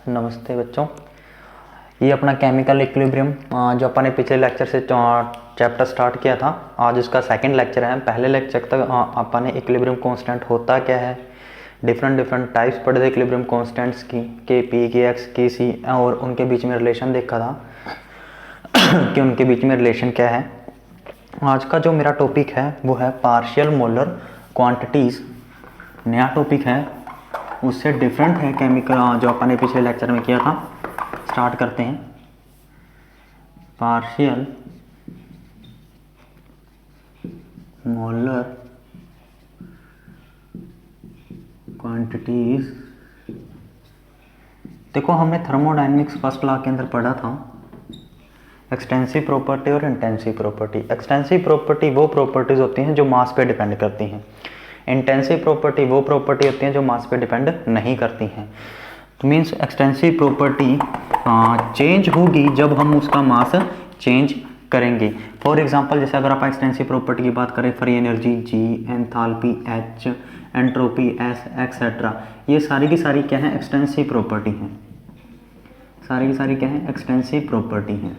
नमस्ते बच्चों। ये अपना केमिकल इक्विलिब्रियम जो अपन ने पिछले लेक्चर से चैप्टर स्टार्ट किया था, आज उसका सेकंड लेक्चर है। पहले लेक्चर तक अपन ने इक्विलिब्रियम कांस्टेंट होता क्या है, डिफरेंट टाइप्स पढ़े थे इक्विलिब्रियम कांस्टेंट्स की, के पी, के एक्स, के सी, और उनके बीच में रिलेशन देखा था कि उनके बीच में रिलेशन क्या है। आज का जो मेरा टॉपिक है वो है पार्शियल मोलर क्वांटिटीज़। नया टॉपिक है, उससे डिफरेंट है केमिकल जो अपन ने पिछले लेक्चर में किया था। स्टार्ट करते हैं। Partial molar quantities. देखो, हमने थर्मोडायनेमिक्स फर्स्ट लॉ के अंदर पढ़ा था एक्सटेंसिव प्रॉपर्टी और इंटेंसिव प्रॉपर्टी। एक्सटेंसिव प्रॉपर्टी वो प्रॉपर्टीज होती हैं जो मास पे डिपेंड करती हैं, इंटेंसिव प्रॉपर्टी वो प्रॉपर्टी होती हैं जो मास पे डिपेंड नहीं करती हैं। तो मीन्स एक्सटेंसिव प्रॉपर्टी चेंज होगी जब हम उसका मास चेंज करेंगे। फॉर एग्जांपल, जैसे अगर आप एक्सटेंसिव प्रॉपर्टी की बात करें, free energy G, enthalpy H, entropy S, etcetera, ये सारी की सारी क्या है, एक्सटेंसिव प्रॉपर्टी हैं। सारी की सारी क्या है, एक्सटेंसिव प्रॉपर्टी हैं।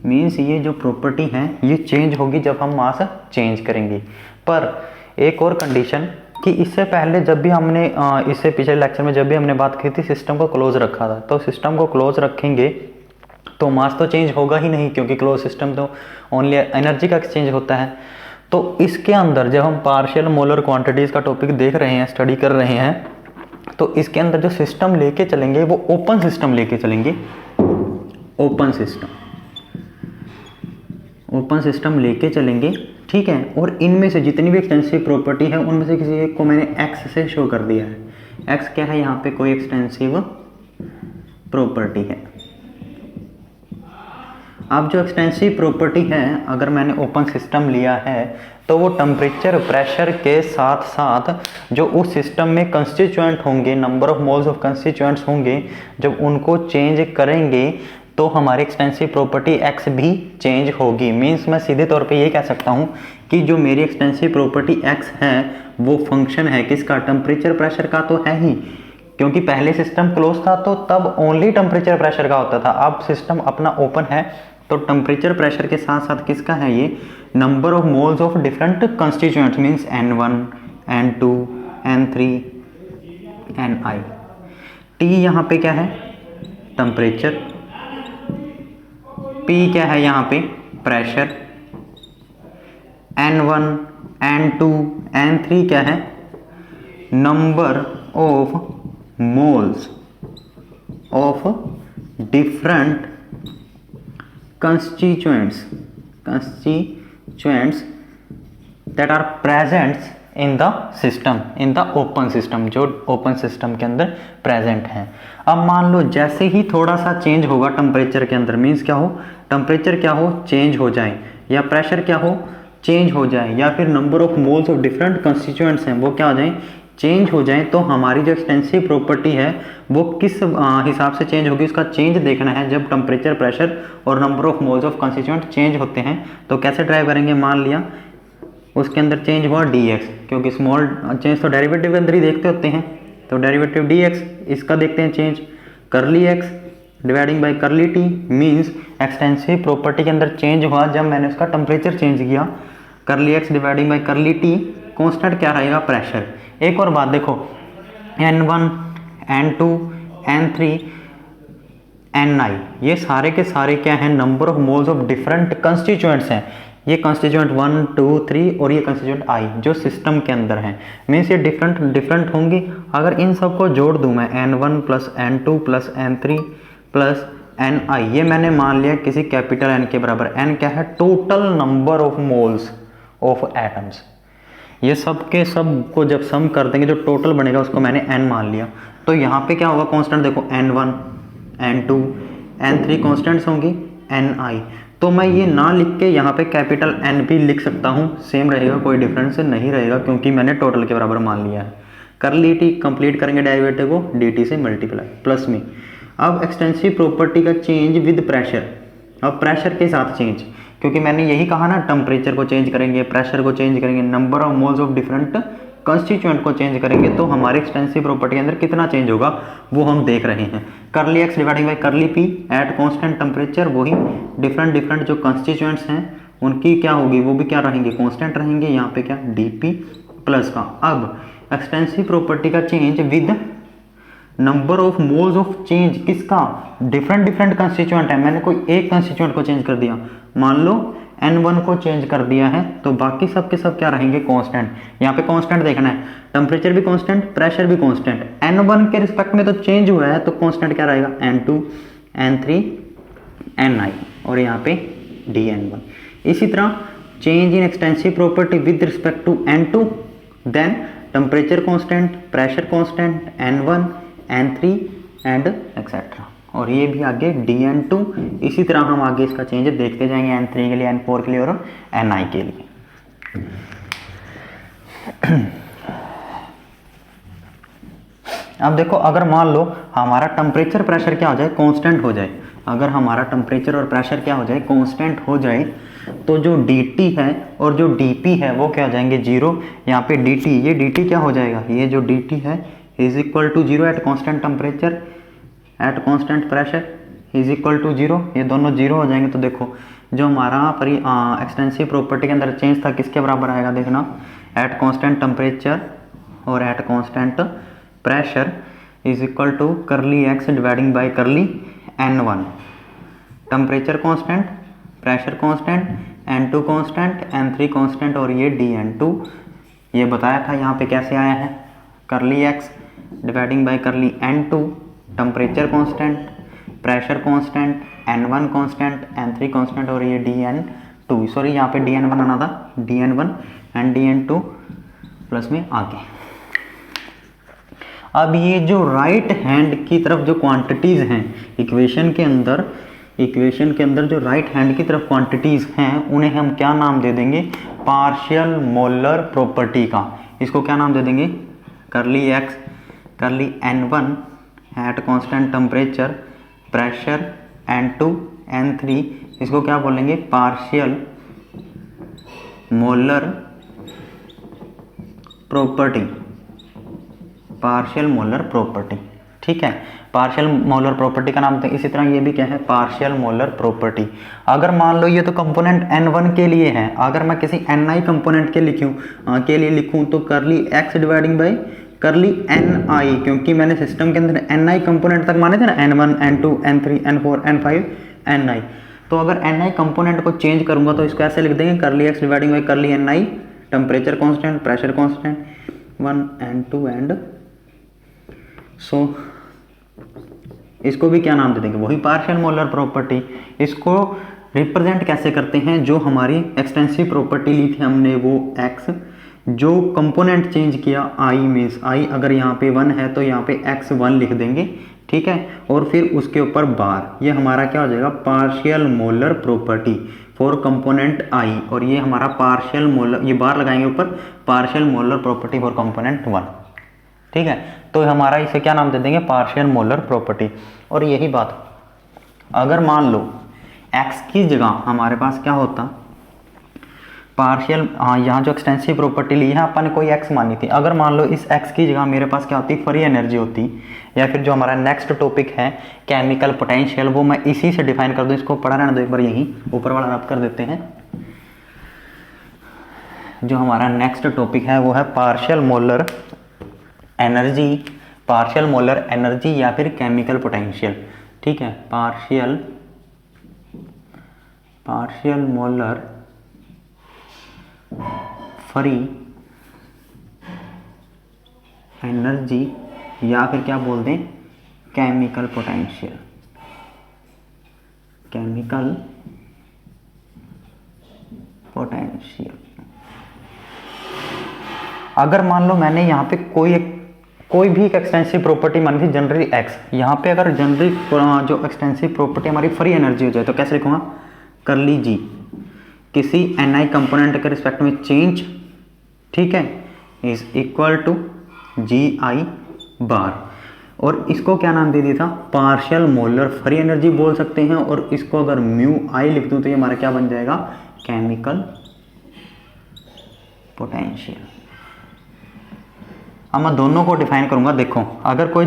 मीन्स ये जो प्रॉपर्टी है ये चेंज होगी जब हम मास चेंज करेंगे। पर एक और कंडीशन कि इससे पहले जब भी हमने इससे पिछले लेक्चर में जब भी हमने बात की थी सिस्टम को क्लोज रखा था, तो सिस्टम को क्लोज रखेंगे तो मास तो चेंज होगा ही नहीं, क्योंकि क्लोज सिस्टम तो ओनली एनर्जी का एक्सचेंज होता है। तो इसके अंदर जब हम पार्शियल मोलर क्वांटिटीज़ का टॉपिक देख रहे हैं, स्टडी कर रहे हैं, तो इसके अंदर जो सिस्टम लेके चलेंगे वो ओपन सिस्टम लेके चलेंगे। ओपन सिस्टम लेके चलेंगे, ठीक है। और इनमें से जितनी भी एक्सटेंसिव प्रॉपर्टी है उनमें से किसी एक को मैंने एक्स से शो कर दिया है। एक्स क्या है, यहाँ पे कोई एक्सटेंसिव प्रॉपर्टी है। अब जो एक्सटेंसिव प्रॉपर्टी है, अगर मैंने ओपन सिस्टम लिया है तो वो टेम्परेचर प्रेशर के साथ साथ जो उस सिस्टम में कंस्टिट्यूएंट होंगे, number of moles of constituents होंगे, जब उनको चेंज करेंगे तो हमारी एक्सटेंसिव प्रॉपर्टी एक्स भी चेंज होगी। मीन्स मैं सीधे तौर पे ये कह सकता हूँ कि जो मेरी एक्सटेंसिव प्रॉपर्टी एक्स है वो फंक्शन है किसका, टेम्परेचर प्रेशर का तो है ही, क्योंकि पहले सिस्टम क्लोज था तो तब ओनली टेम्परेचर प्रेशर का होता था। अब सिस्टम अपना ओपन है तो टेम्परेचर प्रेशर के साथ साथ किसका है, ये number of moles of different constituents, means N1, N2, N3, Ni। T यहाँ पे क्या है, टेम्परेचर, P क्या है यहाँ पे, प्रेशर, N1, N2, N3 क्या है, number of moles of different constituents that are present in the system, in the open system, जो ओपन सिस्टम के अंदर प्रेजेंट हैं। अब मान लो जैसे ही थोड़ा सा चेंज होगा टेम्परेचर के अंदर, मीन्स क्या हो, टेम्परेचर क्या हो, चेंज हो जाए, या प्रेशर क्या हो, चेंज हो जाए, या फिर number of moles of different constituents हैं वो क्या हो जाए, चेंज हो जाए, तो हमारी जो एक्सटेंसिव प्रॉपर्टी है वो किस हिसाब से चेंज होगी, उसका चेंज देखना है। जब टेम्परेचर प्रेशर और number of moles of constituent change होते हैं तो कैसे ड्राइव करेंगे, मान लिया उसके अंदर चेंज हुआ dx, क्योंकि स्मॉल चेंज तो डेरिवेटिव के अंदर ही देखते होते हैं, तो डेरिवेटिव dx, इसका देखते हैं चेंज, करली x डिवाइडिंग बाई करली t, मीन्स एक्सटेंसिव प्रॉपर्टी के अंदर चेंज हुआ जब मैंने उसका टेम्परेचर चेंज किया, करली x डिवाइडिंग बाई करली t, कॉन्स्टेंट क्या रहेगा, प्रेशर। एक और बात देखो, N1, N2, N3, Ni, ये सारे के सारे क्या हैं, number of moles of different constituents हैं। ये कंस्टिट्यूएंट 1, 2, 3 और ये कंस्टिट्यूएंट I जो सिस्टम के अंदर हैं, मीन्स ये डिफरेंट होंगी। अगर इन सबको जोड़ दूं मैं, N1 plus N2 plus N3 plus Ni, ये मैंने मान लिया किसी कैपिटल N के बराबर। N क्या है, total number of moles of atoms. ये सब के सब को जब सम कर देंगे जो टोटल बनेगा उसको मैंने n मान लिया। तो यहाँ पे क्या होगा, कांस्टेंट देखो, N1, N2, N3 कांस्टेंट्स होंगी, Ni। तो मैं ये ना लिख के यहाँ पे कैपिटल N भी लिख सकता हूँ, सेम रहेगा, कोई डिफरेंस नहीं रहेगा, क्योंकि मैंने टोटल के बराबर मान लिया है। करली टी कंप्लीट करेंगे डेरिवेटिव को dt से मल्टीप्लाई प्लस में। अब एक्सटेंसिव प्रॉपर्टी का चेंज विद प्रेशर, अब प्रेशर के साथ चेंज, क्योंकि मैंने यही कहा ना, टेम्परेचर को चेंज करेंगे, प्रेशर को चेंज करेंगे, number of moles of different constituent को चेंज करेंगे तो हमारे एक्सटेंसिव प्रॉपर्टी के अंदर कितना चेंज होगा वो हम देख रहे हैं। करली एक्स डिवाइडिंग बाई करली पी एट कांस्टेंट टेम्परेचर, वही डिफरेंट जो कंस्टिट्यूएंट्स हैं उनकी क्या होगी, वो भी क्या रहेंगे, कांस्टेंट रहेंगे। यहाँ पे क्या डीपी प्लस का। अब एक्सटेंसिव प्रॉपर्टी का change with number of moles of change, किसका, डिफरेंट कंस्टिट्यूएंट है, मैंने कोई एक कंस्टिट्यूएंट को चेंज कर दिया, मान लो N1 को चेंज कर दिया है तो बाकी सब के सब क्या रहेंगे, कांस्टेंट। यहाँ पे कांस्टेंट देखना है, टेम्परेचर भी कांस्टेंट, प्रेशर भी कांस्टेंट। N1 के रिस्पेक्ट में तो चेंज हुआ है तो कांस्टेंट क्या रहेगा, N2 N3 Ni और यहाँ पे Dn1। इसी तरह change in extensive property with respect to N2, then temperature constant, pressure constant, N1 N3 and etcetera. और ये भी आगे Dn2। इसी तरह हम आगे इसका चेंज देखते जाएंगे N3 के लिए, N4 के लिए और Ni के लिए। अब देखो, अगर मान लो हमारा टेम्परेचर प्रेशर क्या हो जाए, कांस्टेंट हो जाए, अगर हमारा टेम्परेचर और प्रेशर क्या हो जाए, कांस्टेंट हो जाए, तो जो dt है और जो dp है वो क्या हो जाएंगे, जीरो। यहाँ पे dt, ये dt क्या हो जाएगा, ये जो dt है is equal to zero at constant temperature at constant pressure is equal to zero, ये दोनों जीरो हो जाएंगे। तो देखो जो हमारा एक्सटेंसिव प्रॉपर्टी के अंदर चेंज था किसके बराबर आएगा, देखना, एट कांस्टेंट टेम्परेचर और at constant pressure is equal to curly X dividing by curly N1, temperature constant, pressure constant, N2 constant, N3 constant और ये Dn2। ये बताया था यहाँ पे कैसे आया है, करली एक्स डिवाइडिंग बाई करली N2, temperature constant, pressure constant, N1 constant, N3 constant और ये Dn2, सॉरी यहाँ पे Dn1 आना था, Dn1 एंड Dn2 प्लस में आगे। अब ये जो राइट हैंड की तरफ जो क्वांटिटीज हैं इक्वेशन के अंदर जो राइट हैंड की तरफ क्वांटिटीज हैं उन्हें हम क्या नाम दे देंगे, पार्शियल मोलर प्रॉपर्टी का। इसको क्या नाम दे देंगे, करली एक्स करली N1 eight constant temperature pressure N2 N3, इसको क्या बोलेंगे, partial molar property, partial molar property. ठीक है, पार्शियल मोलर प्रॉपर्टी का नाम है। इसी तरह ये भी क्या है, पार्शियल मोलर प्रॉपर्टी। अगर मान लो ये तो कंपोनेंट N1 के लिए है, अगर मैं किसी Ni कंपोनेंट के लिए लिखूं तो करली एक्स डिवाइडिंग बाई करली Ni, क्योंकि मैंने सिस्टम के अंदर Ni कंपोनेंट तक माने थे ना, N1 N2 N3 N4 N5 Ni। तो अगर Ni कंपोनेंट को चेंज करूंगा तो इसको ऐसे लिख देंगे, करली एक्स डिवाइडिंग बाई करली Ni, temperature constant, pressure constant, 1 N2 and so इसको भी क्या नाम दे देंगे, वही पार्शियल मोलर प्रॉपर्टी। इसको रिप्रेजेंट कैसे करते हैं, जो हमारी एक्सटेंसिव प्रॉपर्टी ली थी हमने वो x, जो कंपोनेंट चेंज किया i मीन्स i, अगर यहाँ पे 1 है तो यहाँ पे x1 लिख देंगे, ठीक है, और फिर उसके ऊपर बार, ये हमारा क्या हो जाएगा, partial molar property for component i, और ये हमारा पार्शियल मोलर, ये बार लगाएंगे ऊपर, partial molar property for component 1। ठीक है, तो हमारा इसे क्या नाम दे देंगे, पार्शियल मोलर प्रॉपर्टी। और यही बात अगर मान लो x की जगह हमारे पास क्या होता, पार्शियल, यहाँ जो एक्सटेंसिव प्रॉपर्टी ली है अपन ने कोई x मानी थी, अगर मान लो इस x की जगह मेरे पास क्या होती, फ्री एनर्जी होती, या फिर जो हमारा नेक्स्ट टॉपिक है केमिकल पोटेंशियल, वो मैं इसी से डिफाइन कर दूँ, इसको पढ़ा रहने दो एक बार, यही ऊपर वाला रब कर देते हैं। जो हमारा नेक्स्ट टॉपिक है वो है पार्शियल मोलर एनर्जी या फिर केमिकल पोटेंशियल। ठीक है, पार्शियल मोलर फ्री एनर्जी या फिर क्या बोल दें, केमिकल पोटेंशियल। अगर मान लो मैंने यहाँ पे कोई भी एक एक्सटेंसिव प्रॉपर्टी मानी थी, जनरली x, यहाँ पे अगर जनरली जो एक्सटेंसिव प्रॉपर्टी हमारी फ्री एनर्जी हो जाए तो कैसे लिखूंगा, करली जी, किसी Ni कंपोनेंट के रिस्पेक्ट में चेंज, ठीक है, इज इक्वल टू GI बार, और इसको क्या नाम दे दिया था, पार्शियल मोलर फ्री एनर्जी बोल सकते हैं, और इसको अगर म्यू आई लिख दूं तो ये हमारा क्या बन जाएगा, केमिकल पोटेंशियल। अब मैं दोनों को डिफाइन करूंगा। देखो अगर कोई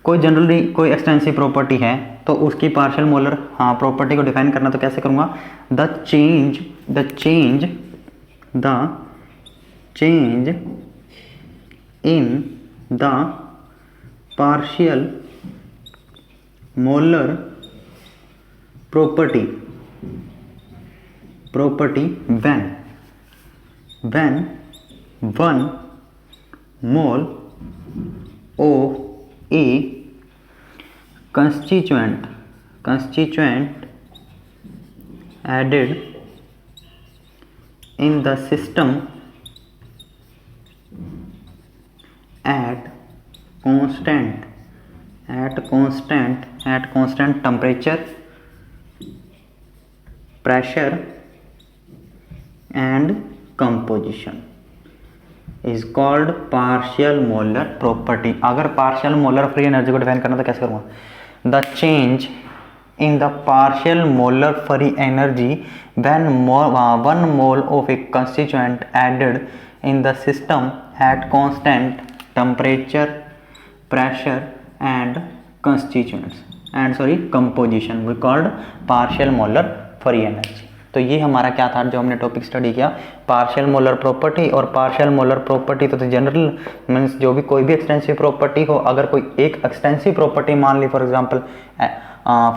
जनरल कोई एक्सटेंसिव प्रॉपर्टी है तो उसकी पार्शियल मोलर प्रॉपर्टी को डिफाइन करना तो कैसे करूंगा, the change in the partial molar property when 1 mole of a constituent added in the system at constant temperature, pressure and composition is called partial molar property। अगर partial molar free energy को define करना तो कैसे करूँगा, the change in the partial molar free energy when 1 mole of a constituent added in the system at constant temperature, pressure and composition we called partial molar free energy। तो ये हमारा क्या था जो हमने टॉपिक स्टडी किया, partial molar property. और partial molar property तो जनरल मीन्स जो भी कोई भी एक्सटेंसिव प्रॉपर्टी हो, अगर कोई एक एक्सटेंसिव प्रॉपर्टी मान ली for example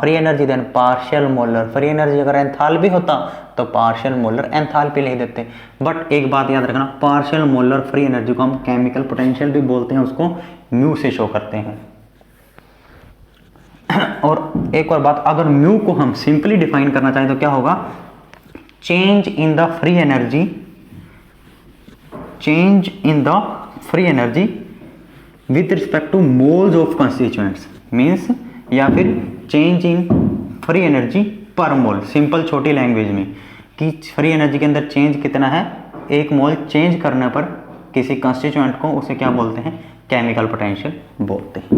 free energy, then partial molar free energy. अगर एंथैल्पी होता तो पार्शियल मोलर एंथैल्पी लिख देते। बट एक बात याद रखना, पार्शियल मोलर फ्री एनर्जी को हम केमिकल पोटेंशियल भी बोलते हैं, उसको म्यू से शो करते हैं। और एक और बात, अगर म्यू को हम सिंपली डिफाइन करना चाहें तो क्या होगा, change in the free energy with respect to moles of constituents means, या फिर change in free energy per mole। Simple छोटी लैंग्वेज में कि फ्री एनर्जी के अंदर चेंज कितना है, एक मोल चेंज करने पर किसी कंस्टिट्यूएंट को, उसे क्या बोलते हैं, केमिकल पोटेंशियल बोलते हैं।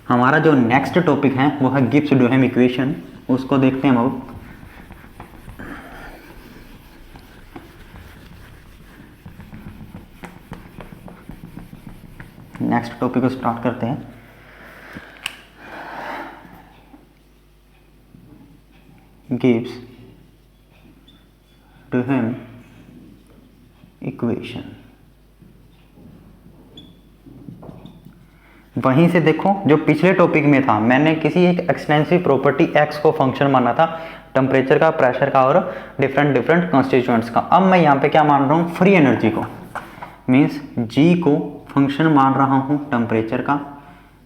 हमारा जो नेक्स्ट टॉपिक है वो है गिब्स डुहेम इक्वेशन, उसको देखते हैं हम अब। नेक्स्ट टॉपिक को स्टार्ट करते हैं। Gibbs Duhem equation. वहीं से देखो जो पिछले टॉपिक में था, मैंने किसी एक एक्सटेंसिव प्रॉपर्टी x को फंक्शन माना था, टेम्परेचर का, प्रेशर का और डिफरेंट कॉन्स्टिट्यूएंट्स का। अब मैं यहाँ पे क्या मान रहा हूँ, फ्री एनर्जी को, मीन्स g को फंक्शन मान रहा हूँ टेम्परेचर का,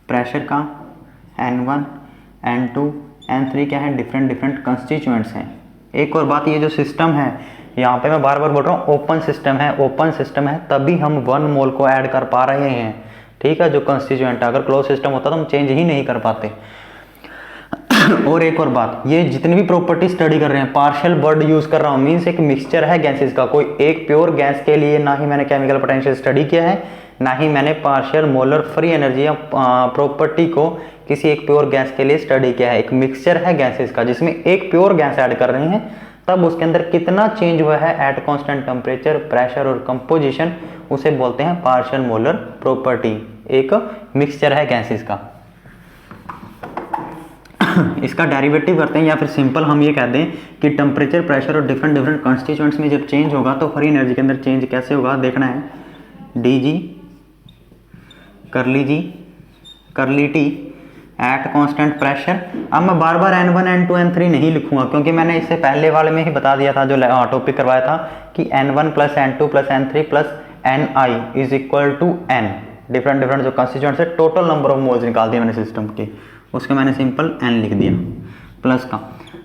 प्रेशर का, N1 N2 N3 क्या है, डिफरेंट कंस्टिट्यूएंट्स हैं। एक और बात, ये जो सिस्टम है यहाँ पे मैं बार बार बोल रहा हूँ, ओपन सिस्टम है तभी हम 1 मोल को ऐड कर पा रहे हैं, ठीक है, जो कंस्टिट्यूएंट है। अगर क्लोज सिस्टम होता तो हम चेंज ही नहीं कर पाते। और एक और बात, ये जितनी भी प्रॉपर्टी स्टडी कर रहे हैं, पार्शियल वर्ड यूज कर रहा हूँ, मीन्स एक मिक्सचर है गैसेस का। कोई एक प्योर गैस के लिए ना ही मैंने केमिकल पोटेंशियल स्टडी किया है, ना ही मैंने पार्शियल मोलर फ्री एनर्जी या प्रॉपर्टी को किसी एक प्योर गैस के लिए स्टडी किया है। एक मिक्सचर है गैसेस का जिसमें एक प्योर गैस ऐड कर रहे हैं, तब उसके अंदर कितना चेंज हुआ है एट कांस्टेंट टेम्परेचर, प्रेशर और कंपोजिशन, उसे बोलते हैं पार्शियल मोलर प्रॉपर्टी। एक मिक्सचर है गैसेस का। इसका डेरिवेटिव करते हैं, या फिर सिंपल हम ये कह दें कि टेम्परेचर, प्रेशर और डिफरेंट कॉन्स्टिट्यूएंट्स में जब चेंज होगा तो फ्री एनर्जी के अंदर चेंज कैसे होगा देखना है। डी करली टी एट कांस्टेंट प्रेशर। अब मैं बार बार N1 N2 N3 नहीं लिखूंगा, क्योंकि मैंने इससे पहले वाले में ही बता दिया था, जो टॉपिक करवाया था कि N1 plus N2 plus N3 plus Ni is equal to N। Different जो कंस्टिट्यूएंट्स है, टोटल नंबर ऑफ मोल्स निकाल दिया मैंने सिस्टम के, उसके मैंने सिंपल N लिख दिया प्लस का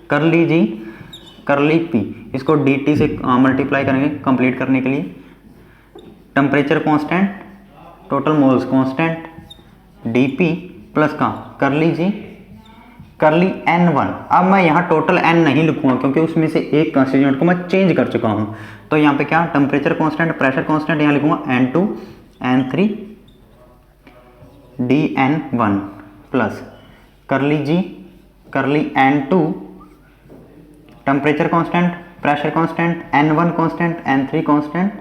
करली पी, इसको dt से मल्टीप्लाई करेंगे कंप्लीट करने के लिए। Temperature constant, total moles constant, dp plus का करली N1। अब मैं यहाँ टोटल N नहीं लिखूंगा क्योंकि उसमें से एक कंस्टिट्यूएंट को मैं चेंज कर चुका हूँ। तो यहाँ पे क्या, टेम्परेचर कांस्टेंट, प्रेशर कांस्टेंट, यहाँ लिखूंगा N2 N3 dN1 plus curly N2 temperature constant, pressure constant, N1 constant, N3 constant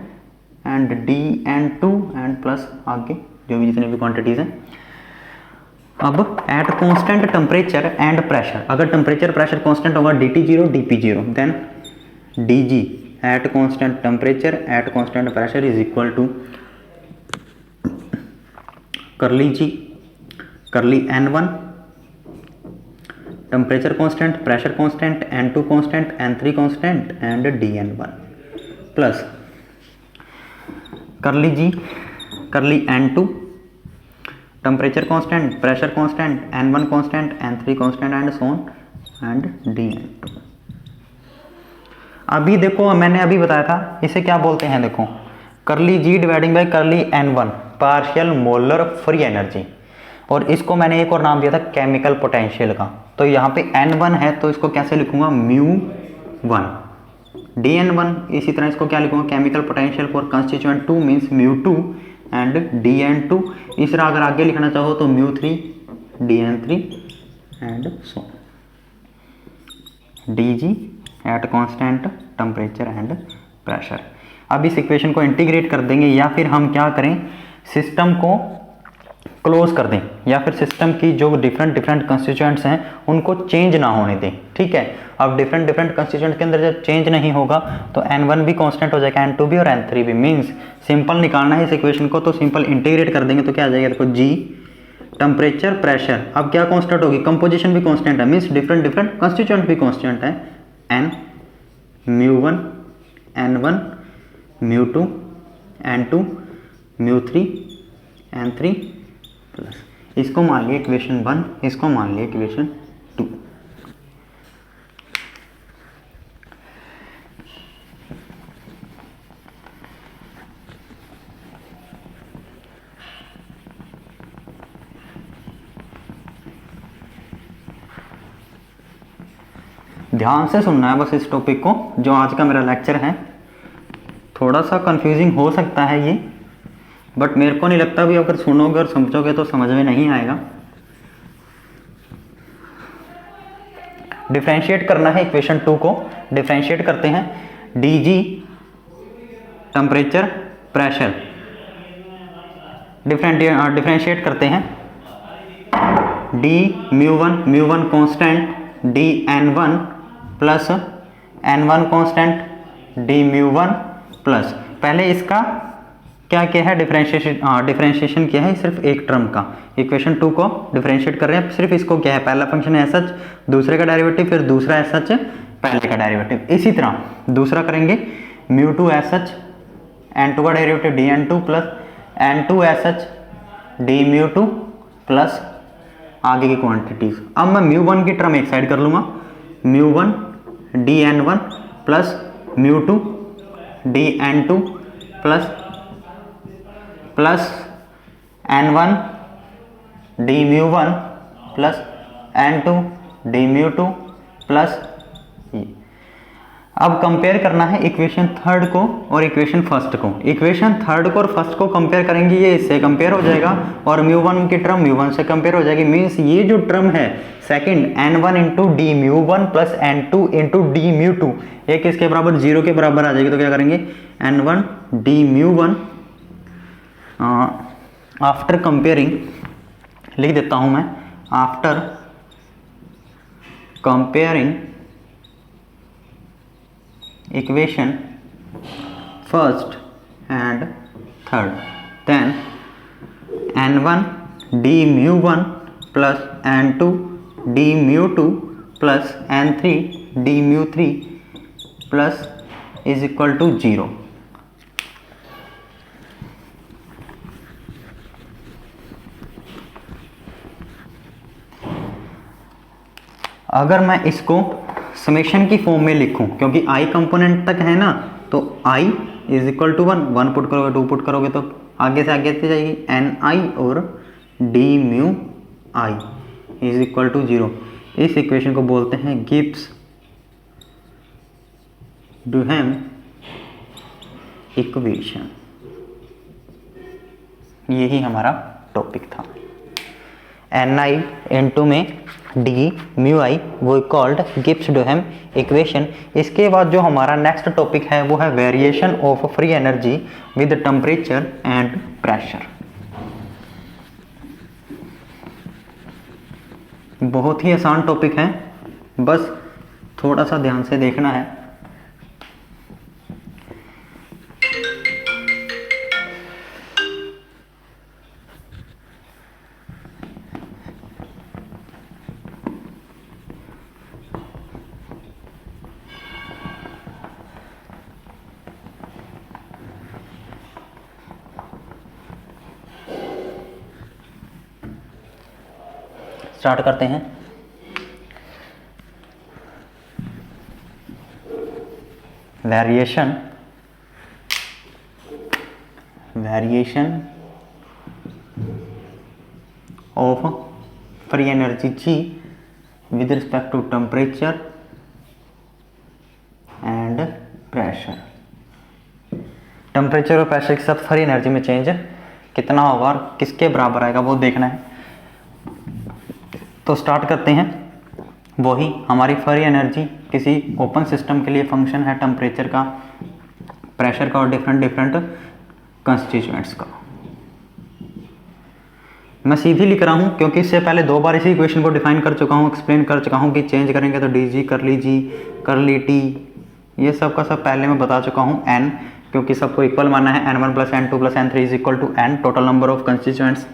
and dN2 and plus आगे जो भी जितने भी क्वांटिटीज हैं। अब at constant temperature and pressure, अगर टेम्परेचर प्रेशर कांस्टेंट होगा dT0 dP0, then dg at constant temperature at constant pressure is equal to curly G curly N1 temperature constant, pressure constant, N2 constant, N3 constant and dN1 plus curly G curly N2 temperature constant, pressure constant, N1 constant, N3 constant and so on and dN2। अभी देखो मैंने अभी बताया था इसे क्या बोलते हैं, देखो करली जी डिवाइडिंग बाय करली N1 partial molar free energy, और इसको मैंने एक और नाम दिया था केमिकल पोटेंशियल का। तो यहाँ पे N1 है तो इसको कैसे लिखूंगा μ1 dN1, इसी तरह इसको क्या लिखूंगा chemical potential for constituent 2 means μ2 and dN2। इस तरह अगर आगे लिखना चाहो तो μ3 dN3 and so dg at constant temperature and pressure. अब इस इक्वेशन को इंटीग्रेट कर देंगे या फिर हम क्या करें सिस्टम को क्लोज कर दें, या फिर सिस्टम की जो डिफरेंट कंस्टिट्यूएंट्स हैं उनको चेंज ना होने दें। ठीक है, अब डिफरेंट कंस्टिट्यूएंट के अंदर जब चेंज नहीं होगा तो N1 भी कांस्टेंट हो जाएगा, N2 भी और N3 भी। मींस सिंपल निकालना है इस इक्वेशन को तो सिंपल इंटीग्रेट कर देंगे तो क्या आ जाएगा, देखो जी टेम्परेचर प्रेशर, अब क्या कांस्टेंट होगी, कंपोजिशन भी कांस्टेंट है, मींस डिफरेंट कंस्टिट्यूएंट भी कांस्टेंट है, N μ1 N1 μ2 N2 μ3 N3 plus इसको मान लिया इक्वेशन 1, इसको मान लिया इक्वेशन 2। ध्यान से सुनना है बस इस टॉपिक को, जो आज का मेरा लेक्चर है। थोड़ा सा कंफ्यूजिंग हो सकता है ये, बट मेरे को नहीं लगता भी अगर सुनोगे और समझोगे तो समझ में नहीं आएगा। डिफरेंशिएट करना है इक्वेशन 2 को, डिफरेंशिएट करते हैं dg टेम्परेचर प्रेशर, डिफरेंशिएट करते हैं d μ1 constant dN1 plus N1 constant d μ1 plus, पहले इसका क्या है डिफरेंशिएशन किया है सिर्फ एक टर्म का, इक्वेशन 2 को डिफरेंशिएट कर रहे हैं सिर्फ इसको क्या है, पहला फंक्शन है सच, दूसरे का डेरिवेटिव, फिर दूसरा है सच, पहले का डेरिवेटिव। इसी तरह दूसरा करेंगे μ2 एस सच, N2 का derivative dN2 plus N2 as such d μ2 plus आगे की क्वांटिटीज। अब मैं μ1 की टर्म एक साइड कर लूंगा, μ1 dN1 plus μ2 dN2 plus N1 d μ1 plus N2 d μ2 plus ये। अब कंपेयर करना है इक्वेशन 3 को और इक्वेशन 1 को। इक्वेशन 3 को और 1 को कंपेयर करेंगे, ये इससे कंपेयर हो जाएगा और μ1 की टर्म μ1 से कंपेयर हो जाएगी। मींस ये जो टर्म है second N1 into D μ1 plus N2 into D μ2 ये किसके बराबर, 0 के बराबर आ जाएगी। तो क्या करेंगे N1 डी μ1 आफ्टर कंपेयरिंग, लिख देता हूं मैं, after comparing equation 1st and 3rd, then N1 d μ1 plus N2 d μ2 plus N3 d μ3 plus is equal to 0। अगर मैं इसको समेशन की फॉर्म में लिखूं, क्योंकि i कंपोनेंट तक है ना, तो i is equal to 1 put करोगे 2 पुट करोगे तो आगे से आगे चली जाएगी ni और d mu i is equal to 0। इस इक्वेशन को बोलते हैं गिब्स डुहेम इक्वेशन। यही हमारा टॉपिक था। Ni इंटू में डी म्यू आई वो कॉल्ड गिब्स डुहेम इक्वेशन। इसके बाद जो हमारा नेक्स्ट टॉपिक है वो है variation of free energy with temperature and pressure. बहुत ही आसान टॉपिक है, बस थोड़ा सा ध्यान से देखना है। स्टार्ट करते हैं। Variation of free energy G with respect to temperature and pressure. Temperature और प्रेशर के साथ फ्री एनर्जी में चेंज कितना होगा और किसके बराबर आएगा वो देखना है। तो स्टार्ट करते हैं। वही हमारी फ्री एनर्जी किसी ओपन सिस्टम के लिए फंक्शन है टेम्परेचर का, प्रेशर का और डिफरेंट कंस्टिट्यूएंट्स का। मैं सीधी लिख रहा हूँ क्योंकि इससे पहले 2 बार इसी इक्वेशन को डिफाइन कर चुका हूँ, एक्सप्लेन कर चुका हूँ कि चेंज करेंगे तो डी जी कर ली जी कर ली टी, ये सब का सब पहले मैं बता चुका हूँ। एन क्योंकि सबको इक्वल माना है, n1 plus n2 plus n3 is equal to n total number of constituents,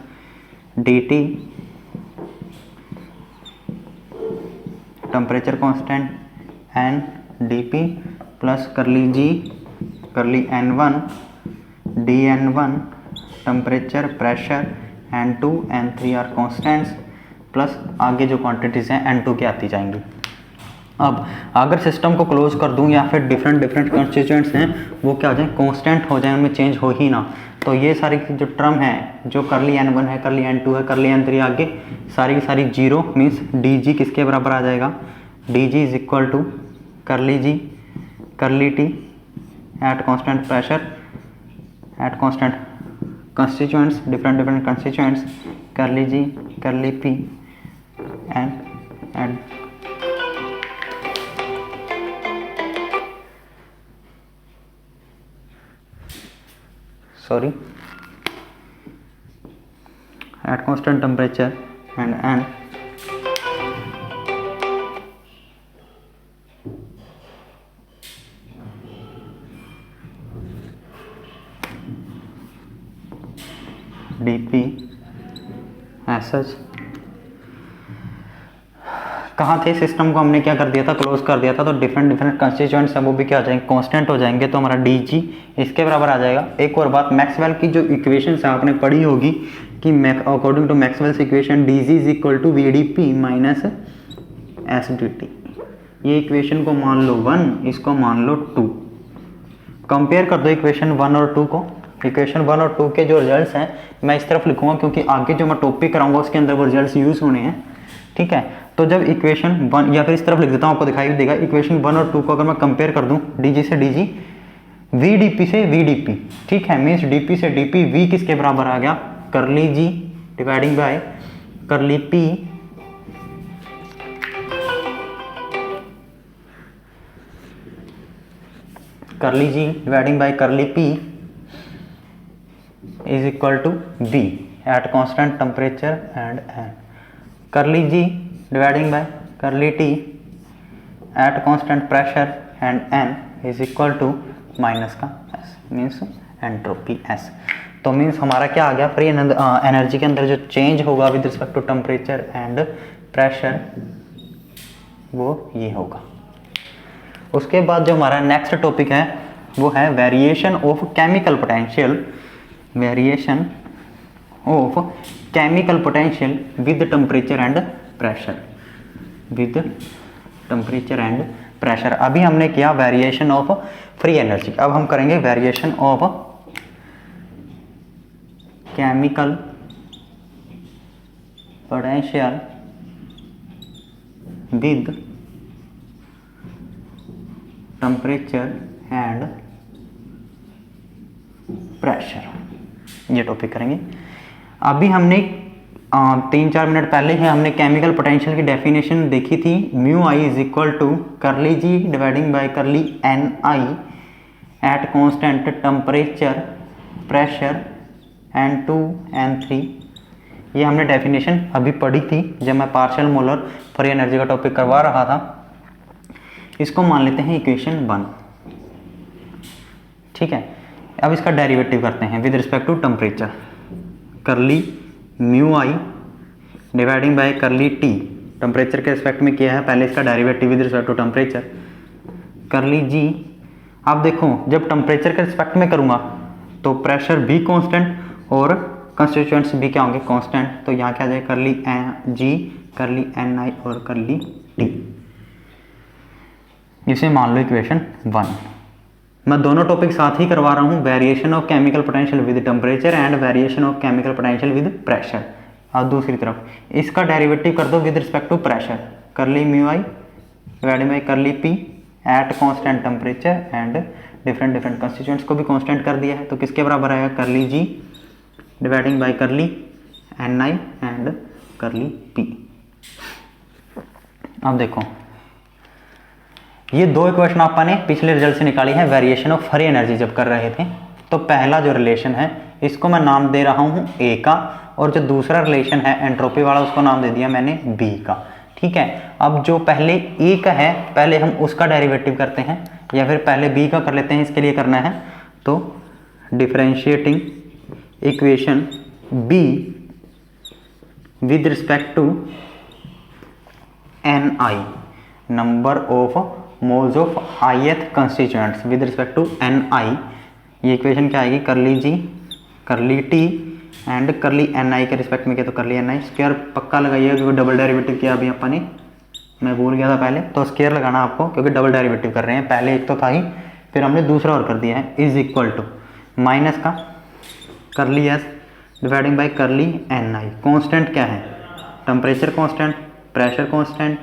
D T temperature constant and D P plus curly G curly n1 D n1 temperature pressure n2 n3 are constants plus आगे जो quantities हैं n2 के आती जाएंगी। अब अगर system को close कर दूं या फिर डिफरेंट कंस्टिट्यूएंट्स हैं वो क्या हो जाए, कांस्टेंट हो जाए, उनमें चेंज हो ही ना, तो ये सारी जो टर्म है जो करली n1 है करली n2 है करली n3 आगे सारी की सारी जीरो मीन्स डी जी किसके बराबर आ जाएगा, D G is equal to curly G curly T at constant pressure at constant constituents different constituents curly G curly P and sorry at constant temperature and n dp as such। कहाँ थे, system को हमने क्या कर दिया था, close कर दिया था, तो डिफरेंट कंस्टिट्यूएंट्स हैं वो भी क्या हो जाएंगे, कांस्टेंट हो जाएंगे, तो हमारा डी जी इसके बराबर आ जाएगा। एक और बात, मैक्सवेल की जो इक्वेशंस है आपने पढ़ी होगी कि according to Maxwell's equation D G is equal to V D P minus S D T. ये इक्वेशन को मान लो 1, इसको मान लो 2, कंपेयर कर दो इक्वेशन 1 और 2 को। इक्वेशन 1 और 2 के जो रिजल्ट्स हैं मैं इस तरफ लिखूंगा क्योंकि आगे जो मैं टॉपिक कराऊंगा उसके अंदर वो रिजल्ट्स यूज होने हैं, ठीक है। तो जब इक्वेशन 1 या फिर इस तरफ लिख देता हूँ, आपको दिखाई भी देगा, इक्वेशन 1 और 2 को अगर मैं कंपेयर कर दूं डी जी से D G, V D P से वी डी पी, ठीक है, मीन्स डी पी से डी पी वी किसके बराबर आ गया, curly G dividing by curly P curly G dividing by curly P is equal to V at constant temperature and N, curly G dividing by curly t at constant pressure and n is equal to minus का s means entropy s। तो means हमारा क्या आ गया, free energy के अंदर जो change होगा with respect to temperature and pressure वो ये होगा। उसके बाद जो हमारा नेक्स्ट टॉपिक है वो है variation of chemical potential, variation of chemical potential with temperature and pressure, with temperature and pressure. अभी हमने किया वेरिएशन ऑफ फ्री एनर्जी, अब हम करेंगे variation of chemical potential with temperature and pressure, ये टॉपिक करेंगे। अभी हमने 3-4 मिनट पहले ही हमने केमिकल पोटेंशियल की डेफिनेशन देखी थी। Mu I is equal to curly G dividing by curly N I at constant temperature pressure N2 N3। ये हमने डेफिनेशन अभी पढ़ी थी जब मैं पार्शियल मोलर फ्री एनर्जी का टॉपिक करवा रहा था। इसको मान लेते हैं इक्वेशन 1, ठीक है। अब इसका डेरिवेटिव करते हैं with respect to temperature. Curly mu I dividing by curly T, temperature के रिस्पेक्ट में किया है, पहले इसका derivative with respect to temperature. Curly G, आप देखो जब टेम्परेचर के रिस्पेक्ट में करूँगा तो प्रेशर भी कांस्टेंट और कंस्टिट्यूएंट्स भी क्या होंगे, कांस्टेंट। तो यहाँ क्या आ जाएगा, करली जी करली एन आई और करली टी। इसे मान लो इक्वेशन 1। मैं दोनों टॉपिक साथ ही करवा रहा हूँ, variation of chemical potential with temperature and variation of chemical potential with pressure. और दूसरी तरफ इसका डेरिवेटिव कर दो विद रिस्पेक्ट टू प्रेशर। करली mu I divided by curly P eight constant temperature and different constituents को भी कांस्टेंट कर दिया है, तो किसके बराबर आएगा, curly G dividing by curly N I and curly P. अब देखो ये दो इक्वेशन आपने पिछले रिजल्ट से निकाली है वेरिएशन ऑफ फ्री एनर्जी जब कर रहे थे। तो पहला जो रिलेशन है इसको मैं नाम दे रहा हूं ए का, और जो दूसरा रिलेशन है एंट्रोपी वाला उसको नाम दे दिया मैंने बी का, ठीक है। अब जो पहले ए का है पहले हम उसका डेरिवेटिव करते हैं, या फिर पहले बी का कर लेते हैं। इसके लिए करना है तो differentiating equation B with respect to N I, number of moles of ith constituents with respect to N I. ये इक्वेशन क्या आएगी, curly G curly T and curly N I के रिस्पेक्ट में किया तो करली एन आई। स्क्वायर पक्का लगाइएगा क्योंकि डबल डेरिवेटिव किया अभी अपन ने, मैं भूल गया था पहले, तो स्क्वायर लगाना आपको क्योंकि डबल डेरिवेटिव कर रहे हैं। पहले एक तो था ही, फिर हमने दूसरा और कर दिया है, इज इक्वल टू माइनस का curly S dividing by curly N I. Constant क्या है, temperature constant, pressure constant,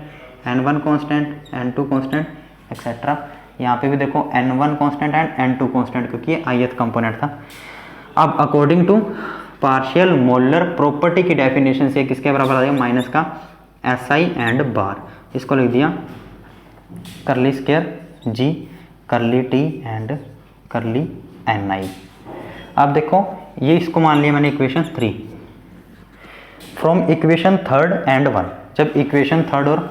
N1 constant, N2 constant etcetera. यहाँ पे भी देखो N1 constant and N2 constant क्योंकि ये ith कंपोनेंट था। अब according to partial molar property की डेफिनेशन से किसके बराबर आ जाएगा, माइनस का SI एंड बार। इसको लिख दिया करली square G curly T and curly N आई। अब देखो ये इसको मान लिया मैंने इक्वेशन 3 फ्रॉम इक्वेशन 3 एंड 1। जब इक्वेशन 3 और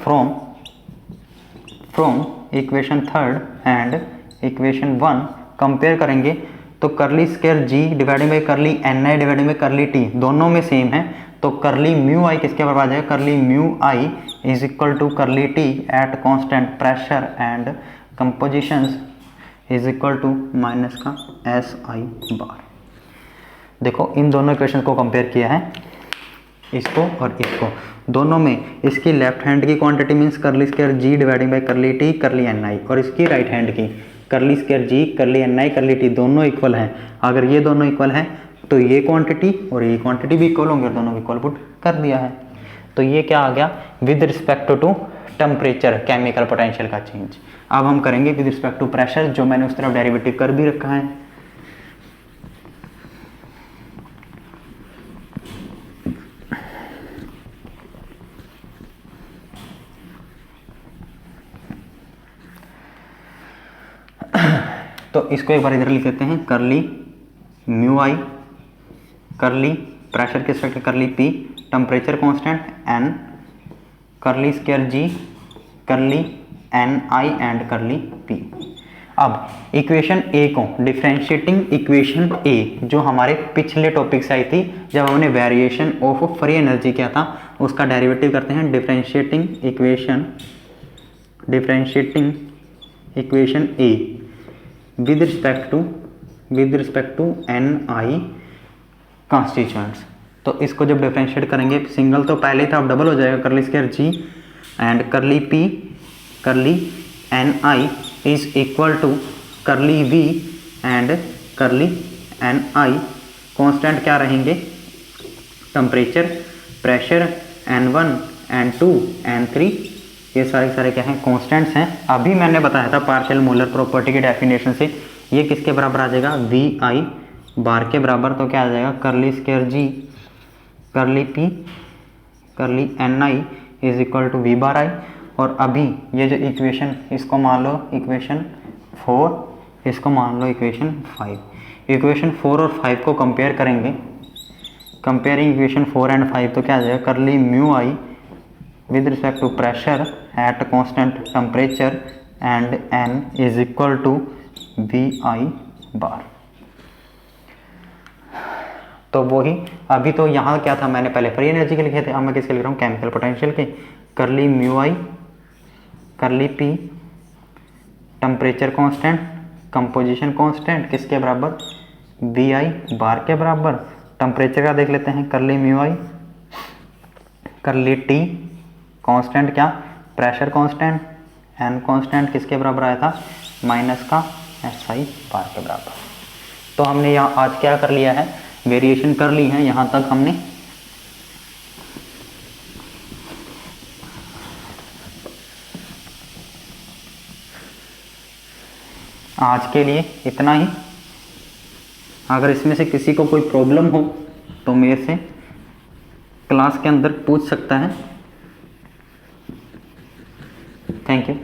from equation 3 and equation 1 compare करेंगे तो curly square G dividing by curly N I dividing by curly T दोनों में सेम है। तो करली म्यू आई किसके बराबर आ जाएगा, curly mu I is equal to curly T at constant pressure and compositions is equal to minus का एस आई बार। देखो इन दोनों इक्वेशन को कंपेयर किया है, इसको और इसको, दोनों में इसकी लेफ्ट हैंड की quantity means curly square G dividing by curly T curly N I, और इसकी राइट हैंड की करली स्क्वायर जी करली एन आई करली टी दोनों इक्वल हैं। अगर ये दोनों इक्वल हैं तो ये क्वांटिटी और ये क्वांटिटी भी इक्वल होंगे, दोनों को इक्वल पुट कर दिया है। तो ये क्या आ गया, with respect to temperature chemical potential का चेंज। अब हम करेंगे विद रिस्पेक्ट टू प्रेशर, जो मैंने उस तरफ डेरिवेटिव कर भी रखा है। तो इसको एक बार इधर लिख लेते हैं, करली म्यू आई करली प्रेशर के respect curly P temperature constant N curly square G curly N I and curly P. अब इक्वेशन ए को डिफरेंशिएटिंग इक्वेशन ए जो हमारे पिछले टॉपिक से आई थी जब हमने वेरिएशन ऑफ फ्री एनर्जी किया था, उसका डेरिवेटिव करते हैं। Differentiating equation A with respect to N I constituents. तो इसको जब डिफरेंशिएट करेंगे, सिंगल तो पहले था अब डबल हो जाएगा, curly square G and curly P curly N I is equal to curly V and curly N I. Constant क्या रहेंगे, temperature pressure N1 N2 N3, ये सारे क्या हैं, कॉन्स्टेंट्स हैं। अभी मैंने बताया था पार्शियल मोलर प्रॉपर्टी की डेफिनेशन से ये किसके बराबर आ जाएगा, वी आई बार के बराबर। तो क्या आ जाएगा, curly square G curly P curly N I is equal to V bar I. और अभी ये जो इक्वेशन, इसको मान लो इक्वेशन 4, इसको मान लो इक्वेशन 5। इक्वेशन 4 और 5 को कंपेयर करेंगे, कंपेयरिंग इक्वेशन 4 एंड 5, तो क्या आ जाएगा, curly mu I with respect to pressure at constant temperature and N is equal to V I bar. तो वही अभी तो यहाँ क्या था, मैंने पहले फ्री एनर्जी के लिखे थे, अब मैं किसके लिख रहा हूँ, केमिकल पोटेंशियल के। करली म्यू आई, करली P, temperature constant, composition constant किसके बराबर, वी आई बार के बराबर। टेम्परेचर का देख लेते हैं, करली म्यू आई, करली टी कांस्टेंट क्या, प्रेशर कांस्टेंट, एन कांस्टेंट किसके बराबर आया था, माइनस का एस आई बार के बराबर। तो हमने यहाँ आज क्या कर लिया है, वेरिएशन कर ली है, यहाँ तक हमने आज के लिए इतना ही। अगर इसमें से किसी को कोई प्रॉब्लम हो तो मेरे से क्लास के अंदर पूछ सकता है। Thank you.